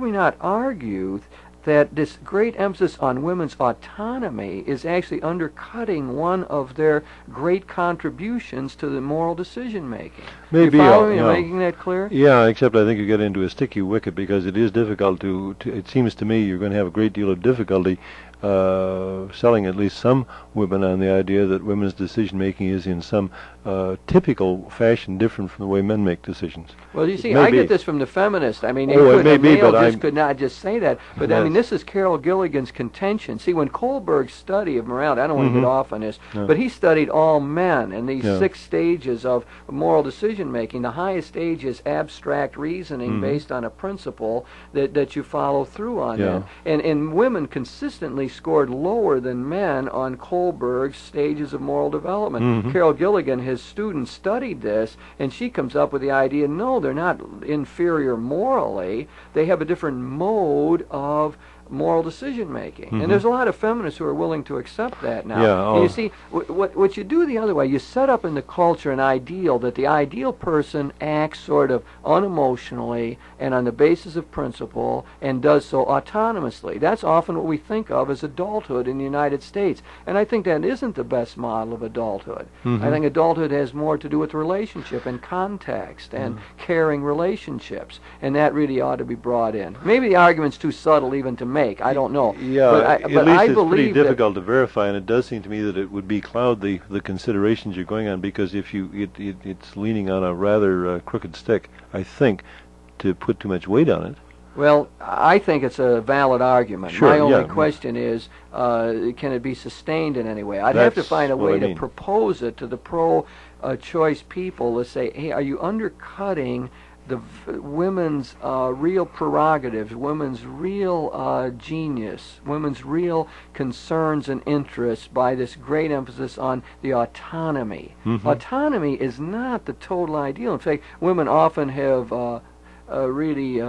we not argue that this great emphasis on women's autonomy is actually undercutting one of their great contributions to the moral decision-making?
Maybe.
You follow me in making that clear?
Yeah, except I think you get into a sticky wicket, because it is difficult to it seems to me you're going to have a great deal of difficulty selling at least some women on the idea that women's decision making is in some typical fashion different from the way men make decisions.
Well, you see, I get this from the feminists. I mean, a male could not just say that. But, yes. I mean, this is Carol Gilligan's contention. See, when Kohlberg's study of morality, I don't want to get off on this, but he studied all men and these 6 stages of moral decision-making. The highest stage is abstract reasoning based on a principle that you follow through on. And women consistently scored lower than men on Kohlberg's stages of moral development. Carol Gilligan, his student, studied this, and she comes up with the idea, no, they're not inferior morally. They have a different mode of moral decision-making. And there's a lot of feminists who are willing to accept that now. And you see, what you do the other way, you set up in the culture an ideal that the ideal person acts sort of unemotionally and on the basis of principle and does so autonomously. That's often what we think of as adulthood in the United States. And I think that isn't the best model of adulthood. I think adulthood has more to do with relationship and context and caring relationships. And that really ought to be brought in. Maybe the argument's too subtle even to make. I don't know.
Yeah, but at least I it's pretty difficult to verify, and it does seem to me that it would becloud the considerations you're going on, because if it's leaning on a rather crooked stick, I think, to put too much weight on it.
Well, I think it's a valid argument.
Sure,
my only question is, can it be sustained in any way? I'd have to find a way to propose it to the pro-choice people to say, hey, are you undercutting the women's real prerogatives, women's real genius, women's real concerns and interests by this great emphasis on the autonomy? Autonomy is not the total ideal. In fact, women often have really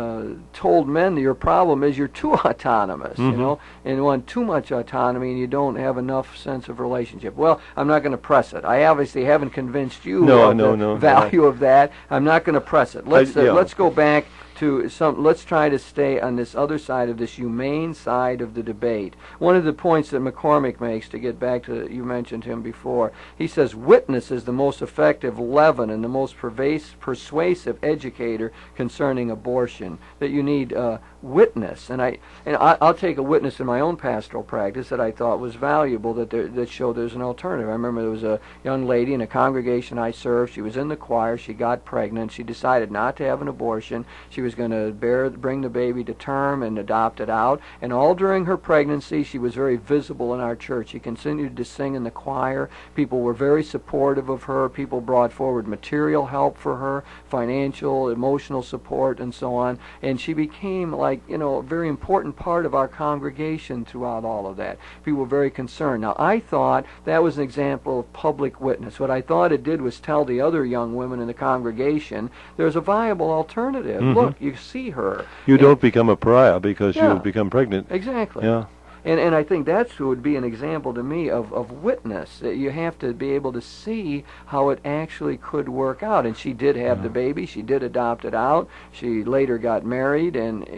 told men that your problem is you're too autonomous, you know, and you want too much autonomy and you don't have enough sense of relationship. Well, I'm not going to press it. I obviously haven't convinced you of the value of that. I'm not going to press it. Let's go back to let's try to stay on this other side of this humane side of the debate. One of the points that McCormick makes, to get back to, you mentioned him before, he says witness is the most effective leaven and the most persuasive educator concerning abortion, that you need witness. And I'll take a witness in my own pastoral practice that I thought was valuable, that showed there's an alternative. I remember there was a young lady in a congregation I served. She was in the choir. She got pregnant. She decided not to have an abortion. She was going to bring the baby to term and adopt it out. And all during her pregnancy, she was very visible in our church. She continued to sing in the choir. People were very supportive of her. People brought forward material help for her, financial, emotional support, and so on. And she became, like, you know, a very important part of our congregation throughout all of that. People were very concerned. Now, I thought that was an example of public witness. What I thought it did was tell the other young women in the congregation there's a viable alternative. Look, you see her.
You don't become a pariah because you have become pregnant.
Exactly.
Yeah.
And I think that would be an example to me of witness. You have to be able to see how it actually could work out. And she did have the baby. She did adopt it out. She later got married, and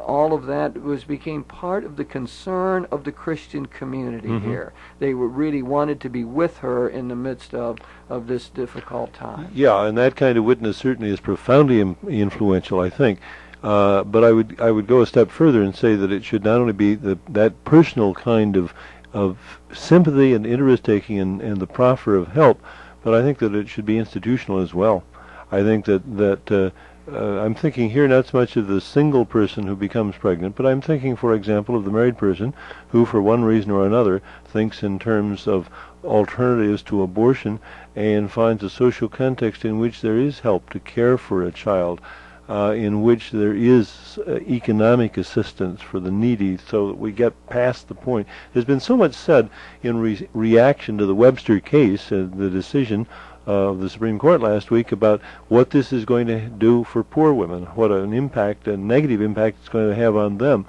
all of that became part of the concern of the Christian community here. They really wanted to be with her in the midst of this difficult time.
Yeah, and that kind of witness certainly is profoundly influential, I think. But I would go a step further and say that it should not only be that personal kind of sympathy and interest taking and the proffer of help, but I think that it should be institutional as well. I think that I'm thinking here not so much of the single person who becomes pregnant, but I'm thinking, for example, of the married person who, for one reason or another, thinks in terms of alternatives to abortion and finds a social context in which there is help to care for a child, in which there is economic assistance for the needy, so that we get past the point. There's been so much said in reaction to the Webster case, the decision of the Supreme Court last week, about what this is going to do for poor women, what an impact, a negative impact it's going to have on them.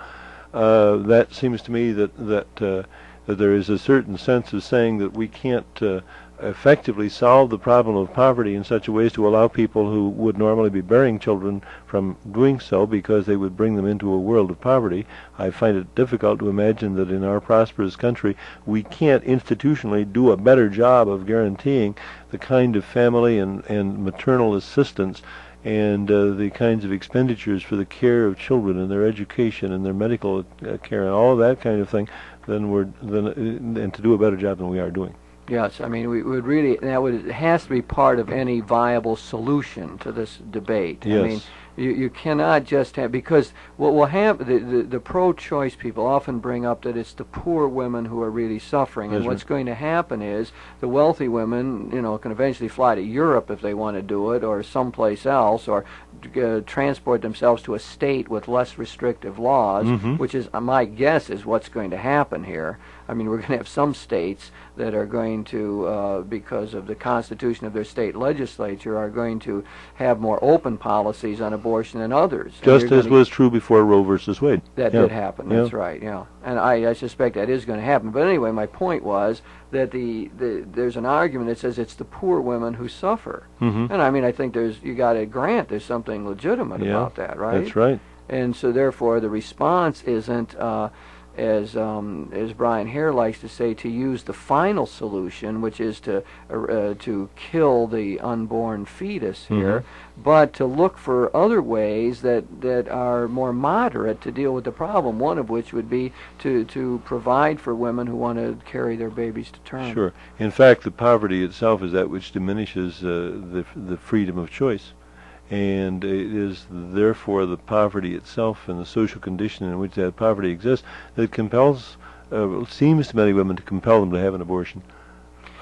That seems to me that there is a certain sense of saying that we can't effectively solve the problem of poverty in such a way as to allow people who would normally be bearing children from doing so, because they would bring them into a world of poverty. I find it difficult to imagine that in our prosperous country we can't institutionally do a better job of guaranteeing the kind of family and maternal assistance and the kinds of expenditures for the care of children and their education and their medical care and all of that kind of thing, and to do a better job than we are doing.
Yes, I mean, we would really, it has to be part of any viable solution to this debate.
Yes.
I mean, you cannot just have, because what will happen, the pro-choice people often bring up that it's the poor women who are really suffering, and
That's
what's
right.
going to happen is the wealthy women, can eventually fly to Europe if they want to do it, or someplace else, or transport themselves to a state with less restrictive laws, which is, my guess, is what's going to happen here. I mean, we're going to have some states that are going to, because of the constitution of their state legislature, are going to have more open policies on abortion than others.
Just as was true before Roe versus Wade.
That did happen, that's right, yeah. And I suspect that is going to happen. But anyway, my point was that there's an argument that says it's the poor women who suffer. And I mean, I think you got to grant there's something legitimate about that, right?
That's right.
And so therefore the response isn't, as Brian Hare likes to say, to use the final solution, which is to kill the unborn fetus here, but to look for other ways that are more moderate to deal with the problem, one of which would be to provide for women who want to carry their babies to term.
Sure. In fact, the poverty itself is that which diminishes the freedom of choice. And it is therefore the poverty itself and the social condition in which that poverty exists that compels, seems to many women to compel them to have an abortion.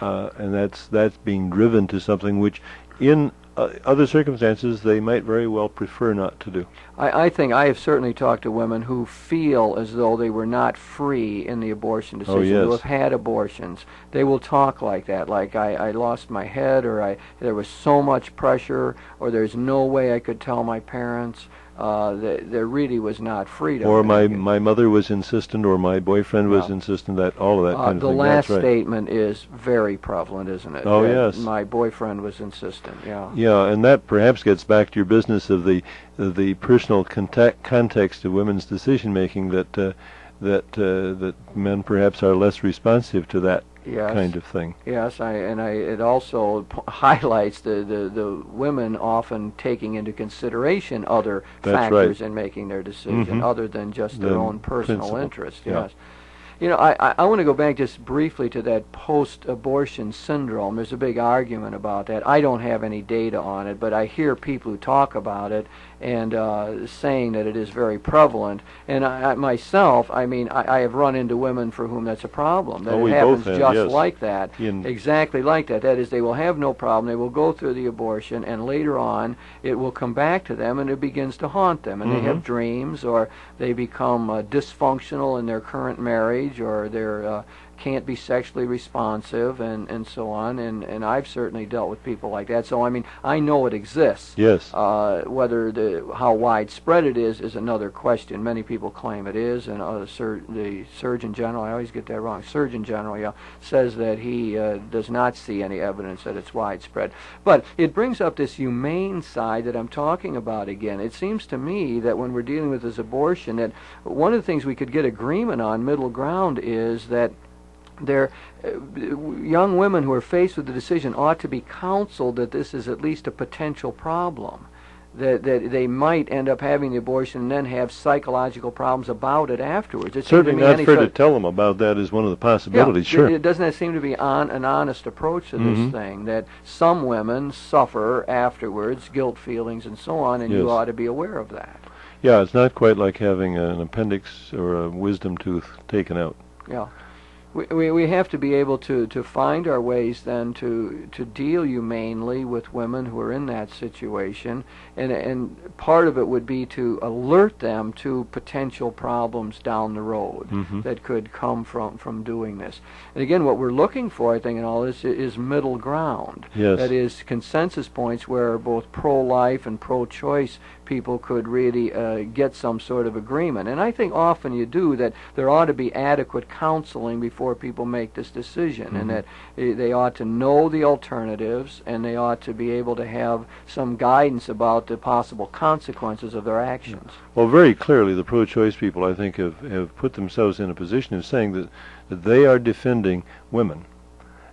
And that's being driven to something which in other circumstances they might very well prefer not to do.
I think I have certainly talked to women who feel as though they were not free in the abortion decision, who have had abortions. They will talk like that, like I lost my head, or there was so much pressure, or there's no way I could tell my parents. There really was not freedom.
Or my mother was insistent, or my boyfriend was insistent, that all of that kind of thing.
The last
That's right.
statement is very prevalent, isn't it?
Oh,
that
yes.
My boyfriend was insistent, yeah.
Yeah, and that perhaps gets back to your business of the personal context of women's decision-making, that men perhaps are less responsive to that kind of thing.
Yes, it also highlights the women often taking into consideration other factors in making their decision, other than just their own personal interest. Yes. I want to go back just briefly to that post-abortion syndrome. There's a big argument about that. I don't have any data on it, but I hear people who talk about it and saying that it is very prevalent. And I myself, I have run into women for whom that's a problem. That it happens just like that, exactly like that. That is, they will have no problem. They will go through the abortion, and later on it will come back to them, and it begins to haunt them. And they have dreams, or they become dysfunctional in their current marriage, or they're can't be sexually responsive, and so on, and I've certainly dealt with people like that. So I know it exists.
Yes.
Whether how widespread it is another question. Many people claim it is, and the Surgeon General, I always get that wrong, Surgeon General, says that he does not see any evidence that it's widespread. But it brings up this humane side that I'm talking about again. It seems to me that when we're dealing with this abortion, that one of the things we could get agreement on, middle ground, is that young women who are faced with the decision ought to be counseled that this is at least a potential problem, that they might end up having the abortion and then have psychological problems about it afterwards. It's
certainly not fair to tell them about that is one of the possibilities. Sure.
Doesn't that seem to be an honest approach to this thing, that some women suffer afterwards, guilt feelings and so on, and you ought to be aware of that.
Yeah, it's not quite like having an appendix or a wisdom tooth taken out.
Yeah. We have to be able to find our ways then to deal humanely with women who are in that situation, and part of it would be to alert them to potential problems down the road that could come from doing this. And again, what we're looking for, I think, in all this is middle ground.
Yes.
That is, consensus points where both pro-life and pro-choice people could really get some sort of agreement. And I think often you do, that there ought to be adequate counseling before people make this decision, and that they ought to know the alternatives, and they ought to be able to have some guidance about the possible consequences of their actions.
Well, very clearly the pro-choice people, I think, have put themselves in a position of saying that they are defending women,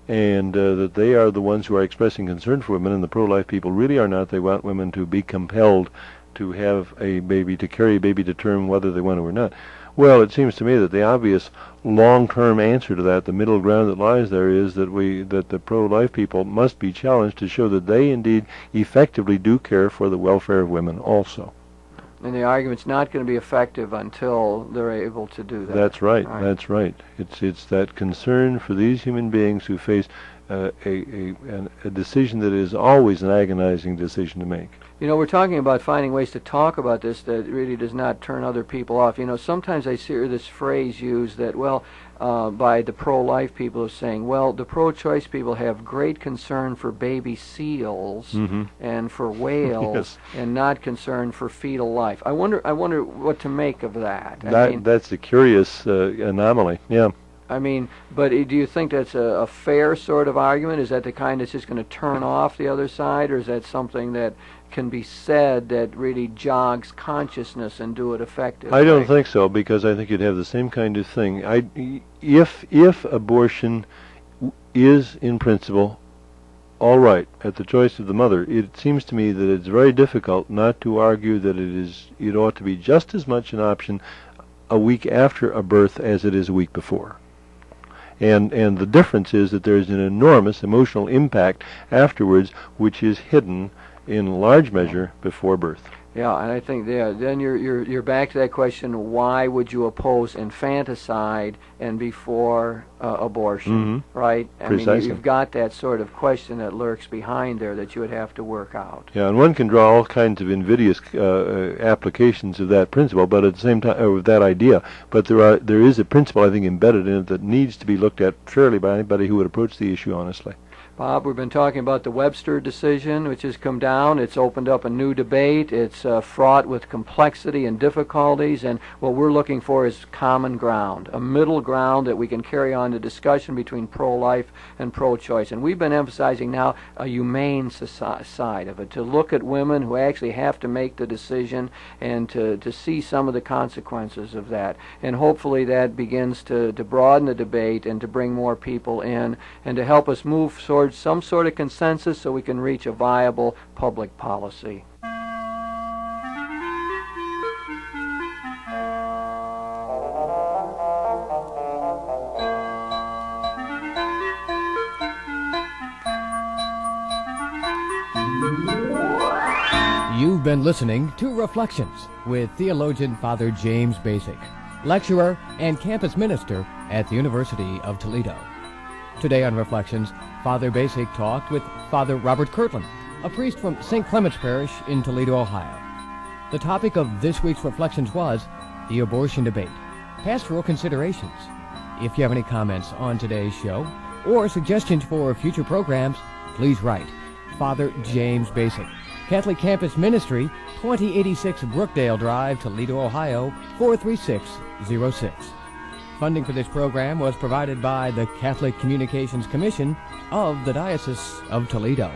and that they are the ones who are expressing concern for women, and the pro-life people really are not. They want women to be compelled to have a baby, to carry a baby to term, whether they want to or not. Well, it seems to me that the obvious long-term answer to that, the middle ground that lies there, is that the pro-life people must be challenged to show that they indeed effectively do care for the welfare of women also.
And the argument's not going to be effective until they're able to do that.
That's right. That's right. It's that concern for these human beings who face a decision that is always an agonizing decision to make.
You know, we're talking about finding ways to talk about this that really does not turn other people off. You know, sometimes I hear this phrase used that, well, by the pro-life people of saying, well, the pro-choice people have great concern for baby seals and for whales
Yes.
and not concern for fetal life. I wonder what to make of that.
That's a curious anomaly. Yeah.
I mean, but do you think that's a fair sort of argument? Is that the kind that's just going to turn off the other side, or is that something that can be said that really jogs consciousness and do it effectively?
I don't think so, because I think you'd have the same kind of thing. If abortion is in principle all right at the choice of the mother, it seems to me that it's very difficult not to argue that it ought to be just as much an option a week after a birth as it is a week before. And the difference is that there is an enormous emotional impact afterwards, which is hidden in large measure before birth.
Yeah, and I think then you're back to that question: why would you oppose infanticide and before abortion? Right? I
Precisely.
mean, you've got that sort of question that lurks behind there that you would have to work out.
Yeah, and one can draw all kinds of invidious applications of that principle, but at the same time, of that idea. But there is a principle, I think, embedded in it that needs to be looked at fairly by anybody who would approach the issue honestly.
Bob, we've been talking about the Webster decision, which has come down. It's opened up a new debate. It's fraught with complexity and difficulties, and what we're looking for is common ground, a middle ground that we can carry on the discussion between pro-life and pro-choice. And we've been emphasizing now a humane side of it, to look at women who actually have to make the decision and to see some of the consequences of that. And hopefully that begins to broaden the debate and to bring more people in and to help us move towards some sort of consensus so we can reach a viable public policy.
You've been listening to Reflections with theologian Father James Bacik, lecturer and campus minister at the University of Toledo. Today on Reflections, Father Bacik talked with Father Robert Kirchner, a priest from St. Clement's Parish in Toledo, Ohio. The topic of this week's Reflections was the abortion debate, pastoral considerations. If you have any comments on today's show or suggestions for future programs, please write Father James Bacik, Catholic Campus Ministry, 2086 Brookdale Drive, Toledo, Ohio, 43606. Funding for this program was provided by the Catholic Communications Commission of the Diocese of Toledo.